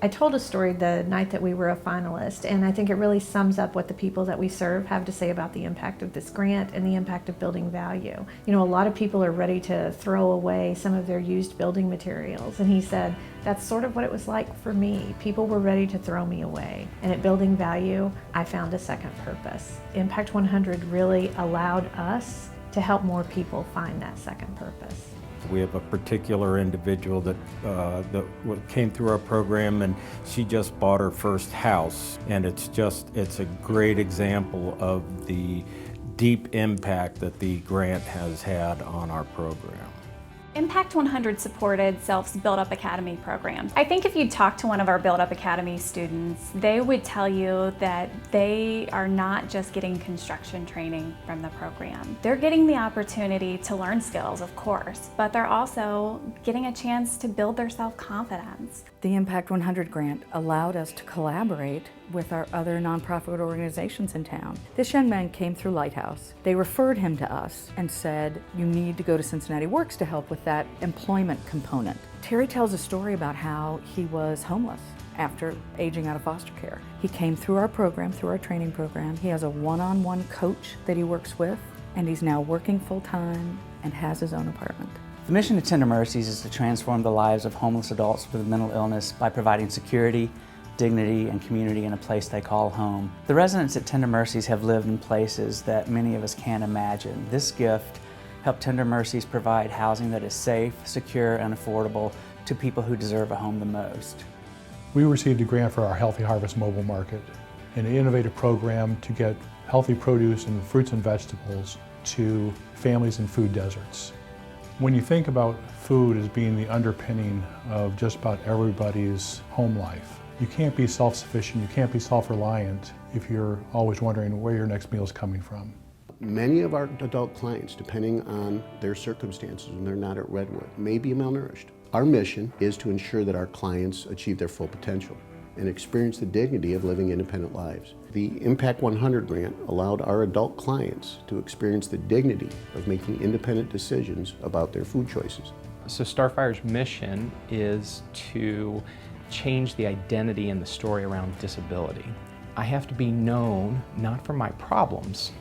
I told a story the night that we were a finalist, and I think it really sums up what the people that we serve have to say about the impact of this grant and the impact of building value. You know, a lot of people are ready to throw away some of their used building materials, and he said, that's sort of what it was like for me. People were ready to throw me away. And at Building Value, I found a second purpose. Impact 100 really allowed us to help more people find that second purpose. We have a particular individual that came through our program, and she just bought her first house, and it's a great example of the deep impact that the grant has had on our program. Impact 100 supported Self's Build Up Academy program. I think if you talk to one of our Build Up Academy students, they would tell you that they are not just getting construction training from the program. They're getting the opportunity to learn skills, of course, but they're also getting a chance to build their self-confidence. The Impact 100 grant allowed us to collaborate with our other nonprofit organizations in town. This young man came through Lighthouse. They referred him to us and said, you need to go to Cincinnati Works to help with that employment component. Terry tells a story about how he was homeless after aging out of foster care. He came through our program, through our training program. He has a one-on-one coach that he works with, and he's now working full-time and has his own apartment. The mission of Tender Mercies is to transform the lives of homeless adults with mental illness by providing security, dignity, and community in a place they call home. The residents at Tender Mercies have lived in places that many of us can't imagine. This gift helped Tender Mercies provide housing that is safe, secure, and affordable to people who deserve a home the most. We received a grant for our Healthy Harvest mobile market, an innovative program to get healthy produce and fruits and vegetables to families in food deserts. When you think about food as being the underpinning of just about everybody's home life, you can't be self-sufficient, you can't be self-reliant if you're always wondering where your next meal is coming from. Many of our adult clients, depending on their circumstances when they're not at Redwood, may be malnourished. Our mission is to ensure that our clients achieve their full potential and experience the dignity of living independent lives. The Impact 100 grant allowed our adult clients to experience the dignity of making independent decisions about their food choices. So Starfire's mission is to change the identity and the story around disability. I have to be known not for my problems,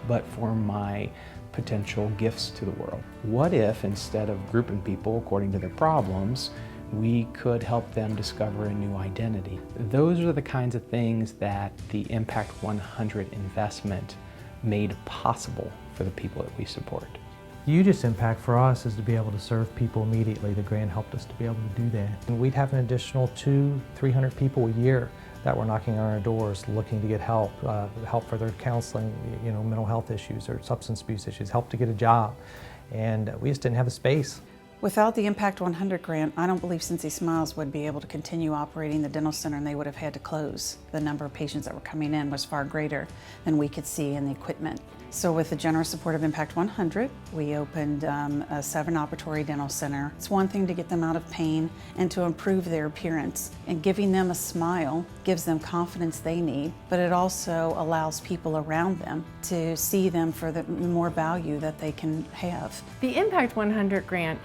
but for my potential gifts to the world. What if, instead of grouping people according to their problems, we could help them discover a new identity? Those are the kinds of things that the Impact 100 investment made possible for the people that we support. The hugest impact for us is to be able to serve people immediately. The grant helped us to be able to do that. And we'd have an additional 200-300 people a year that were knocking on our doors looking to get help, help for their counseling, mental health issues or substance abuse issues, help to get a job. And we just didn't have a space. Without the Impact 100 grant, I don't believe Cincy Smiles would be able to continue operating the dental center, and they would have had to close. The number of patients that were coming in was far greater than we could see in the equipment. So with the generous support of Impact 100, we opened a 7-operatory dental center. It's one thing to get them out of pain and to improve their appearance, and giving them a smile gives them confidence they need, but it also allows people around them to see them for the more value that they can have. The Impact 100 grant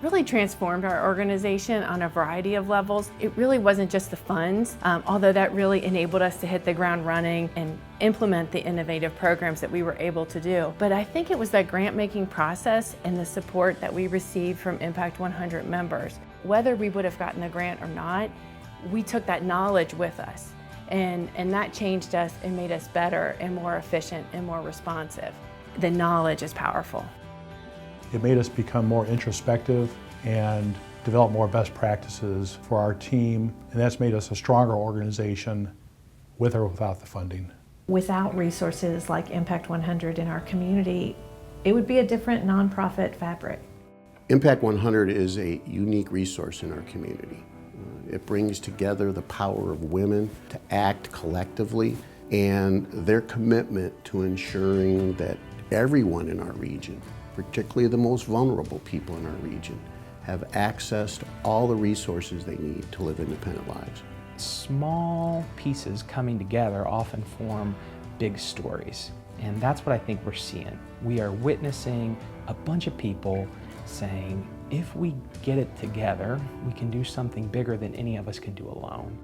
really transformed our organization on a variety of levels. It really wasn't just the funds, although that really enabled us to hit the ground running and implement the innovative programs that we were able to do. But I think it was that grant-making process and the support that we received from Impact 100 members. Whether we would have gotten the grant or not, we took that knowledge with us, and that changed us and made us better and more efficient and more responsive. The knowledge is powerful. It made us become more introspective and develop more best practices for our team, and that's made us a stronger organization with or without the funding. Without resources like Impact 100 in our community, it would be a different nonprofit fabric. Impact 100 is a unique resource in our community. It brings together the power of women to act collectively, and their commitment to ensuring that everyone in our region, particularly the most vulnerable people in our region, have access to all the resources they need to live independent lives. Small pieces coming together often form big stories, and that's what I think we're seeing. We are witnessing a bunch of people saying, if we get it together, we can do something bigger than any of us can do alone.